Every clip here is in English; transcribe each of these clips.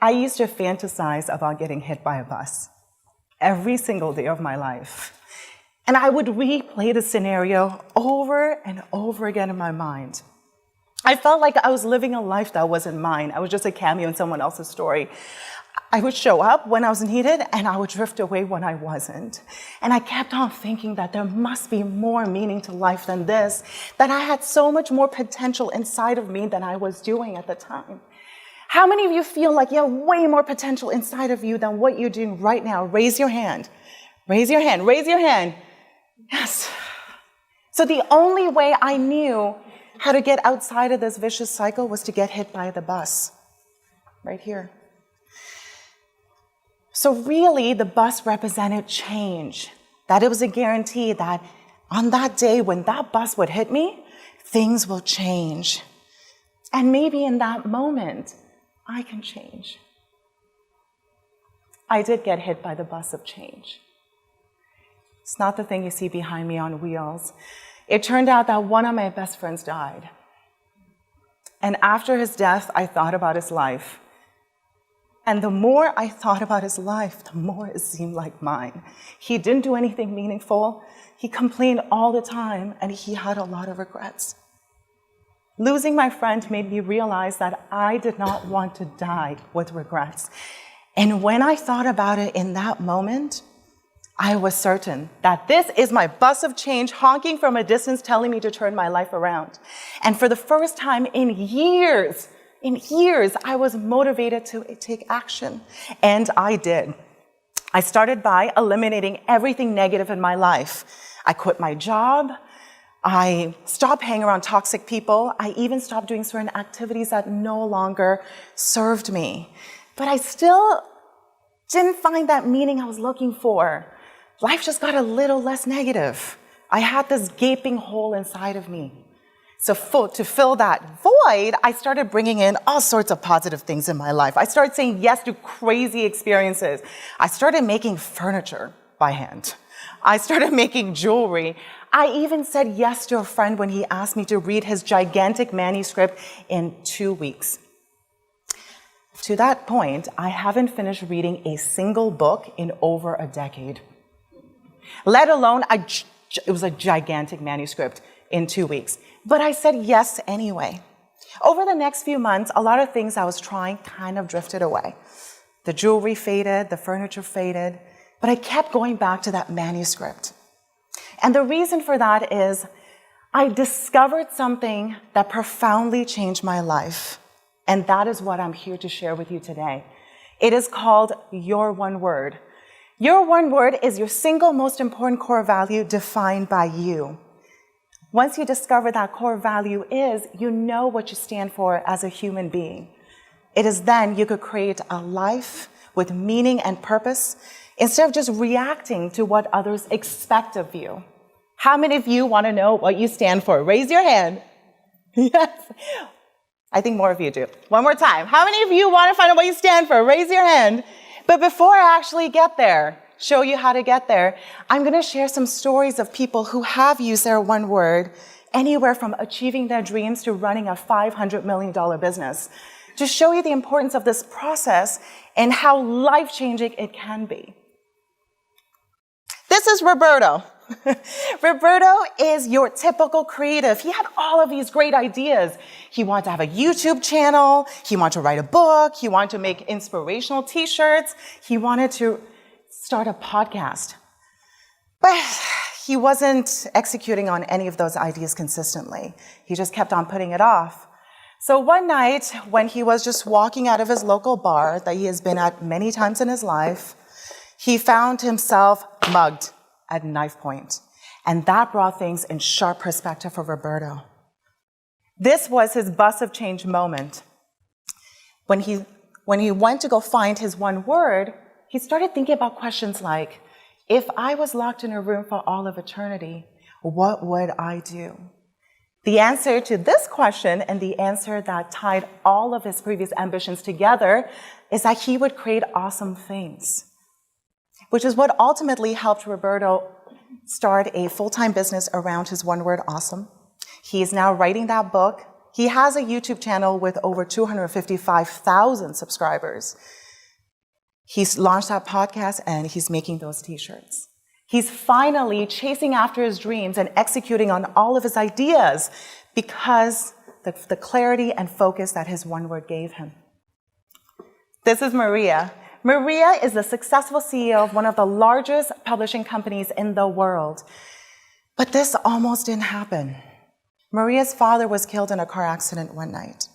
I used to fantasize about getting hit by a bus every single day of my life. And I would replay the scenario over and over again in my mind. I felt like I was living a life that wasn't mine. I was just a cameo in someone else's story. I would show up when I was needed, and I would drift away when I wasn't. And I kept on thinking that there must be more meaning to life than this, that I had so much more potential inside of me than I was doing at the time. How many of you feel like you have way more potential inside of you than what you're doing right now? Raise your hand. Raise your hand. Raise your hand. Yes. So the only way I knew how to get outside of this vicious cycle was to get hit by the bus. Right here. So really, the bus represented change. That it was a guarantee that on that day when that bus would hit me, things will change. And maybe in that moment, I can change. I did get hit by the bus of change. It's not the thing you see behind me on wheels. It turned out that one of my best friends died. And after his death, I thought about his life. And the more I thought about his life, the more it seemed like mine. He didn't do anything meaningful. He complained all the time, and he had a lot of regrets. Losing my friend made me realize that I did not want to die with regrets. And when I thought about it in that moment, I was certain that this is my bus of change honking from a distance telling me to turn my life around. And for the first time in years, I was motivated to take action. And I did. I started by eliminating everything negative in my life. I quit my job. I stopped hanging around toxic people. I even stopped doing certain activities that no longer served me. But I still didn't find that meaning I was looking for. Life just got a little less negative. I had this gaping hole inside of me. So to fill that void, I started bringing in all sorts of positive things in my life. I started saying yes to crazy experiences. I started making furniture by hand. I started making jewelry. I even said yes to a friend when he asked me to read his gigantic manuscript in 2 weeks. To that point, I haven't finished reading a single book in over a decade. Let alone, it was a gigantic manuscript in 2 weeks. But I said yes anyway. Over the next few months, a lot of things I was trying kind of drifted away. The jewelry faded, the furniture faded, but I kept going back to that manuscript. And the reason for that is I discovered something that profoundly changed my life. And that is what I'm here to share with you today. It is called Your One Word. Your one word is your single most important core value defined by you. Once you discover that core value is, you know what you stand for as a human being. It is then you could create a life with meaning and purpose instead of just reacting to what others expect of you. How many of you want to know what you stand for? Raise your hand. Yes. I think more of you do. One more time. How many of you want to find out what you stand for? Raise your hand. But before I actually get there, show you how to get there, I'm going to share some stories of people who have used their one word, anywhere from achieving their dreams to running a $500 million business, to show you the importance of this process and how life-changing it can be. This is Roberto. Roberto is your typical creative. He had all of these great ideas. He wanted to have a YouTube channel. He wanted to write a book. He wanted to make inspirational t-shirts. He wanted to start a podcast. But he wasn't executing on any of those ideas consistently. He just kept on putting it off. So one night, when he was just walking out of his local bar that he has been at many times in his life, he found himself mugged at knife point. And that brought things in sharp perspective for Roberto. This was his bus of change moment. When he went to go find his one word, he started thinking about questions like, if I was locked in a room for all of eternity, what would I do? The answer to this question, and the answer that tied all of his previous ambitions together, is that he would create awesome things, which is what ultimately helped Roberto start a full-time business around his one word, awesome. He is now writing that book. He has a YouTube channel with over 255,000 subscribers. He's launched that podcast and he's making those t-shirts. He's finally chasing after his dreams and executing on all of his ideas because the clarity and focus that his one word gave him. This is Maria. Maria is the successful CEO of one of the largest publishing companies in the world. But this almost didn't happen. Maria's father was killed in a car accident one night.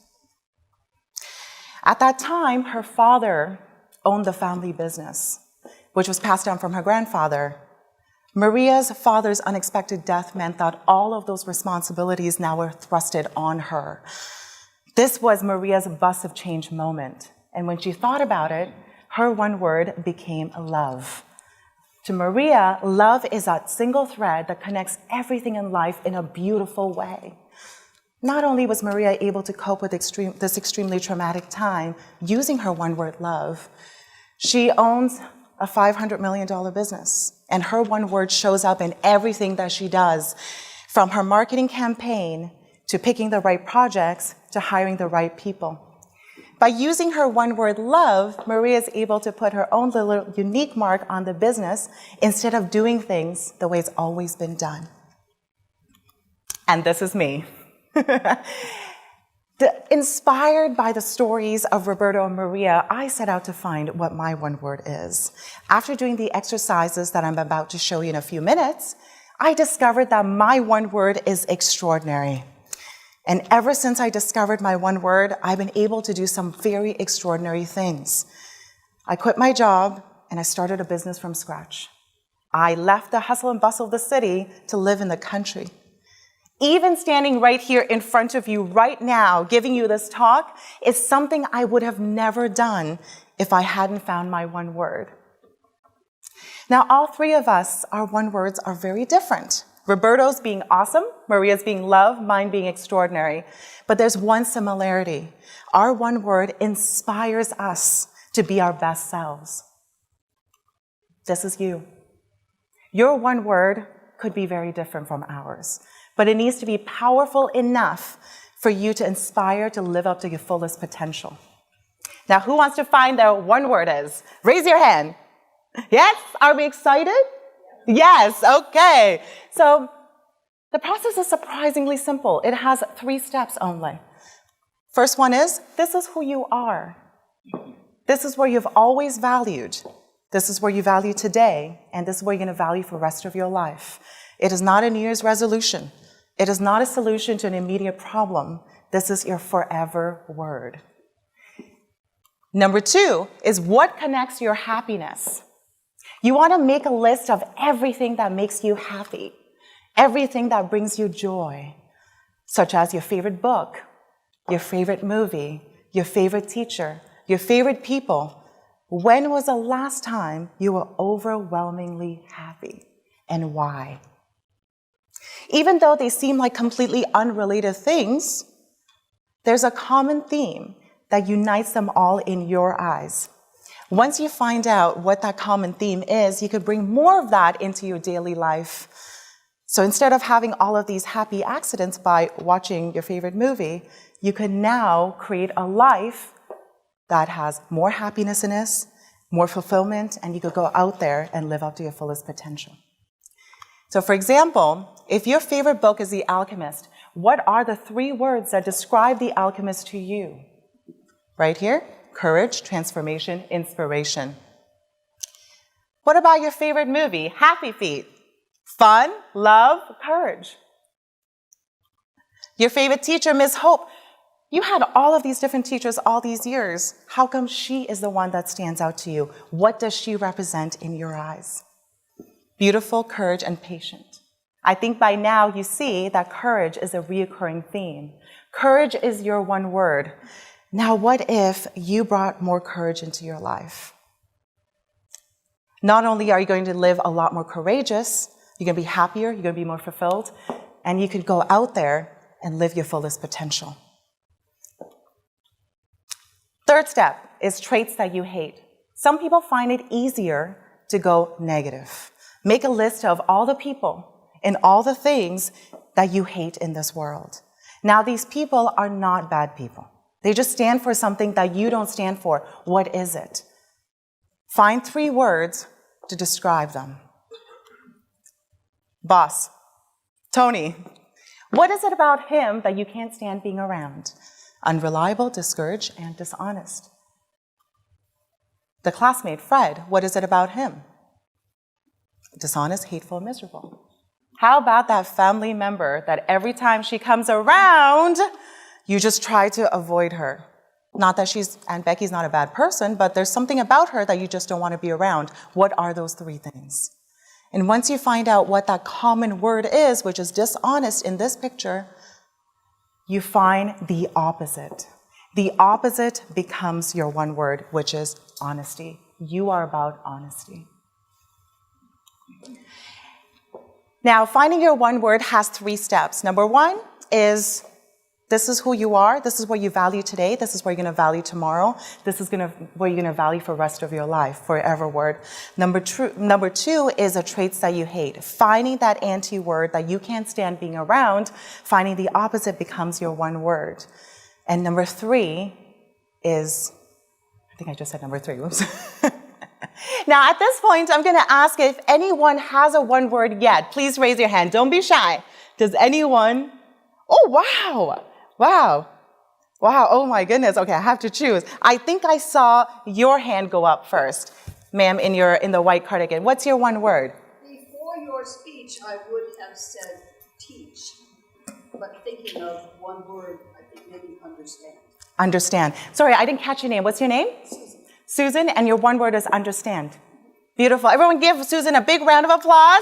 At that time, her father owned the family business, which was passed down from her grandfather. Maria's father's unexpected death meant that all of those responsibilities now were thrusted on her. This was Maria's bus of change moment. And when she thought about it, her one word became love. To Maria, love is that single thread that connects everything in life in a beautiful way. Not only was Maria able to cope with this extremely traumatic time using her one word love, she owns a $500 million business. And her one word shows up in everything that she does, from her marketing campaign to picking the right projects to hiring the right people. By using her one word love, Maria is able to put her own little unique mark on the business instead of doing things the way it's always been done. And this is me. Inspired by the stories of Roberto and Maria, I set out to find what my one word is. After doing the exercises that I'm about to show you in a few minutes, I discovered that my one word is extraordinary. And ever since I discovered my one word, I've been able to do some very extraordinary things. I quit my job and I started a business from scratch. I left the hustle and bustle of the city to live in the country. Even standing right here in front of you right now, giving you this talk, is something I would have never done if I hadn't found my one word. Now, all three of us, our one words are very different. Roberto's being awesome, Maria's being love, mine being extraordinary. But there's one similarity. Our one word inspires us to be our best selves. This is you. Your one word could be very different from ours, but it needs to be powerful enough for you to inspire to live up to your fullest potential. Now, who wants to find their one word is? Raise your hand. Yes? Are we excited? Yes, okay. So the process is surprisingly simple. It has 3 steps only. First one is, this is who you are. This is where you've always valued. This is where you value today, and this is where you're going to value for the rest of your life. It is not a New Year's resolution. It is not a solution to an immediate problem. This is your forever word. Number 2 is what connects your happiness. You want to make a list of everything that makes you happy, everything that brings you joy, such as your favorite book, your favorite movie, your favorite teacher, your favorite people. When was the last time you were overwhelmingly happy, and why? Even though they seem like completely unrelated things, there's a common theme that unites them all in your eyes. Once you find out what that common theme is, you could bring more of that into your daily life. So instead of having all of these happy accidents by watching your favorite movie, you could now create a life that has more happiness in it, more fulfillment, and you could go out there and live up to your fullest potential. So for example, if your favorite book is The Alchemist, what are the 3 words that describe The Alchemist to you? Right here, courage, transformation, inspiration. What about your favorite movie, Happy Feet? Fun, love, courage. Your favorite teacher, Ms. Hope. You had all of these different teachers all these years. How come she is the one that stands out to you? What does she represent in your eyes? Beautiful, courage, and patient. I think by now you see that courage is a reoccurring theme. Courage is your one word. Now, what if you brought more courage into your life? Not only are you going to live a lot more courageous, you're going to be happier, you're going to be more fulfilled, and you could go out there and live your fullest potential. Third step is traits that you hate. Some people find it easier to go negative. Make a list of all the people and all the things that you hate in this world. Now, these people are not bad people. They just stand for something that you don't stand for. What is it? Find 3 words to describe them. Boss. Tony. What is it about him that you can't stand being around? Unreliable, discouraged, and dishonest. The classmate, Fred. What is it about him? Dishonest, hateful, miserable. How about that family member that every time she comes around, you just try to avoid her? Not that Aunt Becky's not a bad person, but there's something about her that you just don't want to be around. What are those 3 things? And once you find out what that common word is, which is dishonest in this picture, you find the opposite. The opposite becomes your one word, which is honesty. You are about honesty. Now, finding your one word has 3 steps. Number 1 is, this is who you are. This is what you value today. This is what you're going to value tomorrow. This is what you're going to value for the rest of your life, forever word. Number 2 is a traits that you hate. Finding that anti-word that you can't stand being around, finding the opposite becomes your one word. And number 3 is, I think I just said number 3, whoops. Now, at this point, I'm going to ask if anyone has a one word yet. Please raise your hand. Don't be shy. Does anyone? Oh, wow. Wow. Wow. Oh, my goodness. Okay, I have to choose. I think I saw your hand go up first, ma'am, in the white cardigan. What's your one word? Before your speech, I would have said teach. But thinking of one word, I think maybe understand. Understand. Sorry, I didn't catch your name. What's your name? Susan. Susan, and your one word is understand. Beautiful. Everyone give Susan a big round of applause.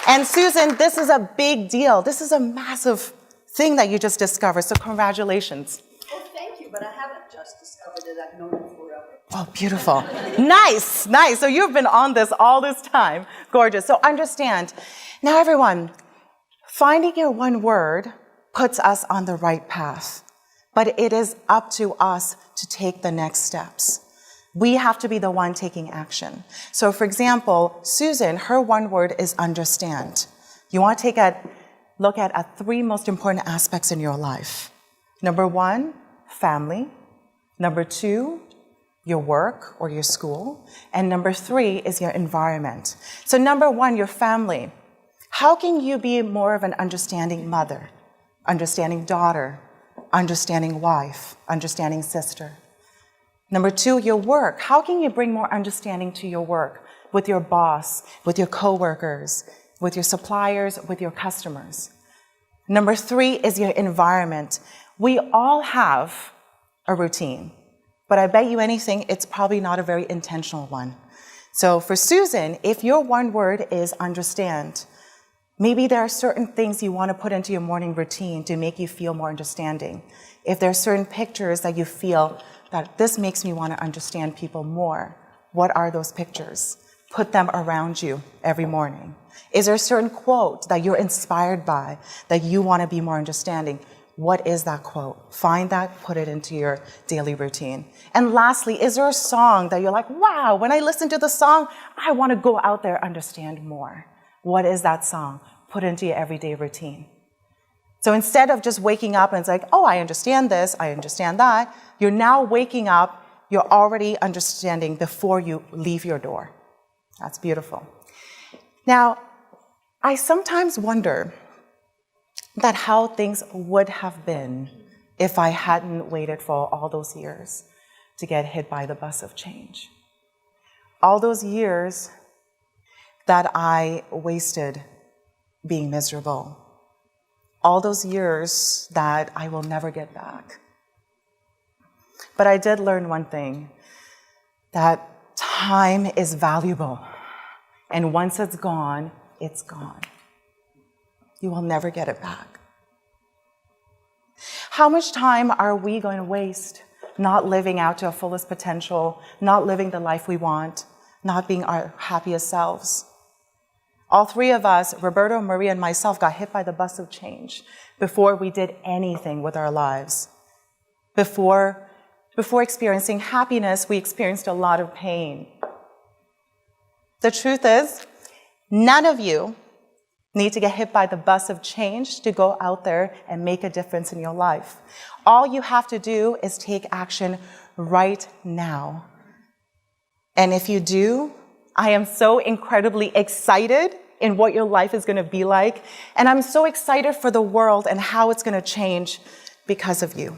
And Susan, this is a big deal. This is a massive thing that you just discovered, so congratulations. Oh, thank you, but I haven't just discovered it. I've known it forever. Oh, beautiful. Nice, nice. So you've been on this all this time. Gorgeous. So understand. Now, everyone, finding your one word puts us on the right path. But it is up to us to take the next steps. We have to be the one taking action. So, for example, Susan, her one word is understand. You want to take a look at 3 most important aspects in your life. Number 1, family. Number 2, your work or your school. And number 3 is your environment. So number 1, your family. How can you be more of an understanding mother, understanding daughter, understanding wife, understanding sister? Number 2, your work. How can you bring more understanding to your work with your boss, with your coworkers, with your suppliers, with your customers? Number 3 is your environment. We all have a routine, but I bet you anything, it's probably not a very intentional one. So for Susan, if your one word is understand, maybe there are certain things you want to put into your morning routine to make you feel more understanding. If there are certain pictures that you feel that this makes me want to understand people more, what are those pictures? Put them around you every morning. Is there a certain quote that you're inspired by that you want to be more understanding? What is that quote? Find that, put it into your daily routine. And lastly, is there a song that you're like, wow, when I listen to the song, I want to go out there and understand more? What is that song? Put into your everyday routine. So instead of just waking up and it's like, oh, I understand this, I understand that, you're now waking up, you're already understanding before you leave your door. That's beautiful. Now, I sometimes wonder that how things would have been if I hadn't waited for all those years to get hit by the bus of change. All those years that I wasted being miserable. All those years that I will never get back. But I did learn one thing, that time is valuable. And once it's gone, it's gone. You will never get it back. How much time are we going to waste not living out to our fullest potential, not living the life we want, not being our happiest selves? All 3 of us, Roberto, Maria, and myself, got hit by the bus of change before we did anything with our lives. Before experiencing happiness, we experienced a lot of pain. The truth is, none of you need to get hit by the bus of change to go out there and make a difference in your life. All you have to do is take action right now. And if you do, I am so incredibly excited in what your life is going to be like. And I'm so excited for the world and how it's going to change because of you.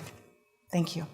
Thank you.